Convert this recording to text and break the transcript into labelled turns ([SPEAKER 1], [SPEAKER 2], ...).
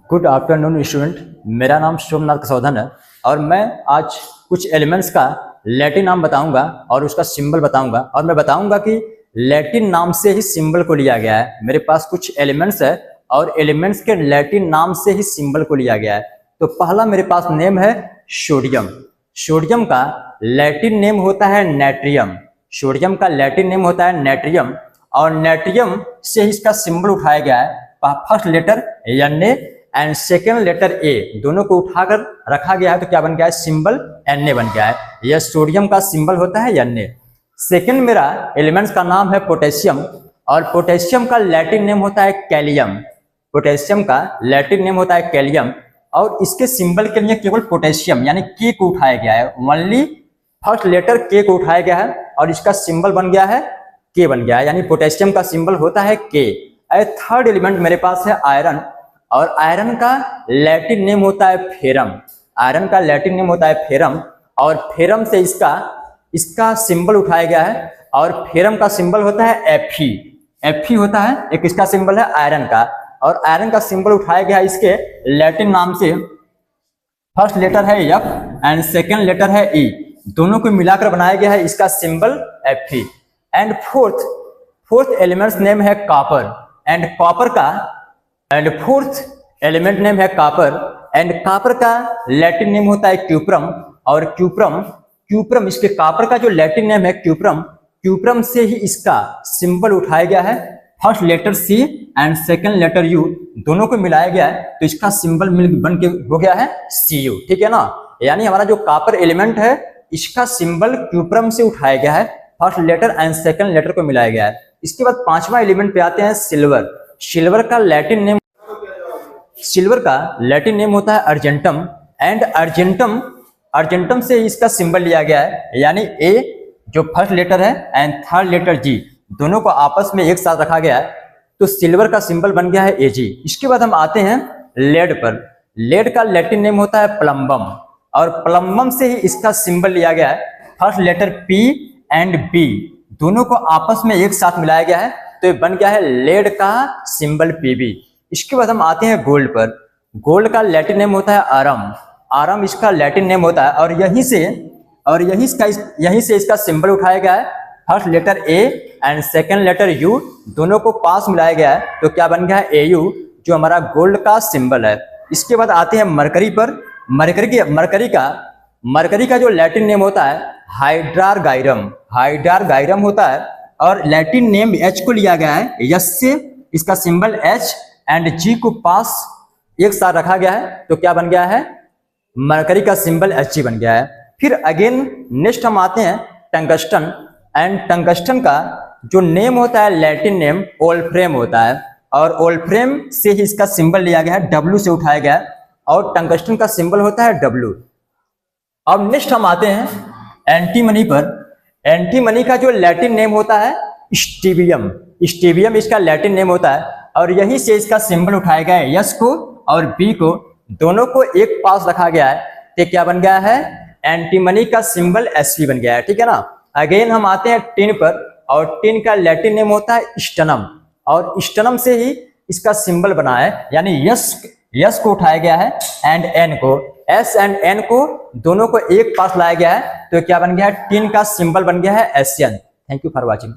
[SPEAKER 1] Good afternoon student. मेरा नाम सोमनाथ कसौधन है और मैं आज कुछ एलिमेंट्स का लैटिन नाम बताऊंगा और उसका सिंबल बताऊंगा और मैं बताऊंगा कि लैटिन नाम से ही सिंबल को लिया गया है। मेरे पास कुछ एलिमेंट्स है और एलिमेंट्स के लैटिन नाम से ही सिंबल को लिया गया है। तो पहला मेरे पास नेम है सोडियम। सोडियम का लैटिन नेम होता है नेट्रियम। सोडियम का लैटिन नेम होता है नेट्रियम और नेट्रियम से इसका सिंबल उठाया गया है। First letter Na and second letter A दोनों को उठाकर रखा गया है तो क्या बन गया है, सिंबल Na बन गया है। यह सोडियम का सिंबल होता है Na। सेकेंड मेरा एलिमेंट्स का नाम है पोटेशियम और पोटेशियम का लैटिन नेम होता है कैलियम। पोटेशियम का लैटिन नेम होता है कैलियम और इसके सिंबल के लिए केवल पोटेशियम यानी के को उठाया गया है। ओनली फर्स्ट लेटर के को उठाया गया है और इसका सिंबल बन गया है के बन गया है, यानी पोटेशियम का सिंबल होता है के। थर्ड एलिमेंट मेरे पास है आयरन और आयरन का लैटिन नेम होता है फेरम। आयरन का लैटिन नेम होता है फेरम और फेरम से इसका सिंबल उठाया गया है और फेरम का सिंबल होता है Fe। Fe होता है एक इसका सिंबल है आयरन का और आयरन का सिंबल उठाया गया है इसके लैटिन नाम से। फर्स्ट लेटर है F एंड सेकेंड लेटर है E, दोनों को मिलाकर बनाया गया है इसका symbol Fe। And fourth elements name है कॉपर एंड कॉपर का फोर्थ एलिमेंट नेम है कॉपर एंड कॉपर का लैटिन नेम होता है क्यूप्रम और क्यूप्रम इसके कॉपर का जो लैटिन नेम है क्यूप्रम से ही इसका सिंबल उठाया गया है। First letter C and second letter U दोनों को मिलाया गया है तो इसका सिंबल बन के हो गया है Cu। ठीक है ना, यानी हमारा जो कॉपर एलिमेंट है इसका सिंबल क्यूप्रम से उठाया गया है, first letter and second letter को मिलाया गया है। इसके बाद पांचवा एलिमेंट पे आते हैं सिल्वर। सिल्वर का लैटिन नेम होता है अर्जेंटम एंड अर्जेंटम से इसका सिंबल लिया गया है, यानी ए जो फर्स्ट लेटर है एंड थर्ड लेटर जी दोनों को आपस में एक साथ रखा गया है तो सिल्वर का सिंबल बन गया है Ag। इसके बाद हम आते हैं लेड पर। लेड का लैटिन नेम होता है प्लम्बम और प्लम्बम से ही इसका सिंबल लिया गया है, first letter P and B दोनों को आपस में एक साथ मिलाया गया है तो ये बन गया है लेड का सिंबल Pb। इसके बाद हम आते हैं गोल्ड पर। गोल्ड का लैटिन नेम होता है आरम इसका लैटिन नेम होता है और यहीं से इसका सिंबल उठाया गया है, first letter A and second letter U दोनों को पास मिलाया गया है तो क्या बन गया है Au जो हमारा गोल्ड का सिंबल है। इसके बाद आते हैं मरकरी पर। मरकरी का जो लैटिन नेम होता है हाइड्रारगाइरम होता है और लैटिन नेम H को लिया गया है, यस से इसका सिंबल H एंड G को पास एक साथ रखा गया है तो क्या बन गया है, मरकरी का सिंबल Hg बन गया है। फिर अगेन नेक्स्ट हम आते हैं टंगस्टन एंड टंगस्टन का जो नेम होता है लैटिन नेम ओल्फ्रेम होता है और ओल्फ्रेम से ही इसका सिंबल लिया गया है, W से उठाया गया है और टंगस्टन का सिंबल होता है W। अब नेक्स्ट हम आते हैं एंटीमनी पर। एंटीमनी का जो लैटिन नेम होता है स्टीबियम इसका लैटिन नेम होता है और यहीं से इसका सिंबल उठाया गया है, यस को और बी को दोनों को एक पास रखा गया है तो क्या बन गया है, एंटीमनी का सिंबल Sp बन गया है। ठीक है ना। अगेन हम आते हैं टिन पर और टिन का लैटिन नेम होता है स्टनम और स्टनम से ही इसका सिंबल बना है, यानी यस को उठाया गया है एंड एन को, S एंड N को दोनों को एक पास लाया गया है तो क्या बन गया है, टिन का सिंबल बन गया है Sn। Thank you for watching.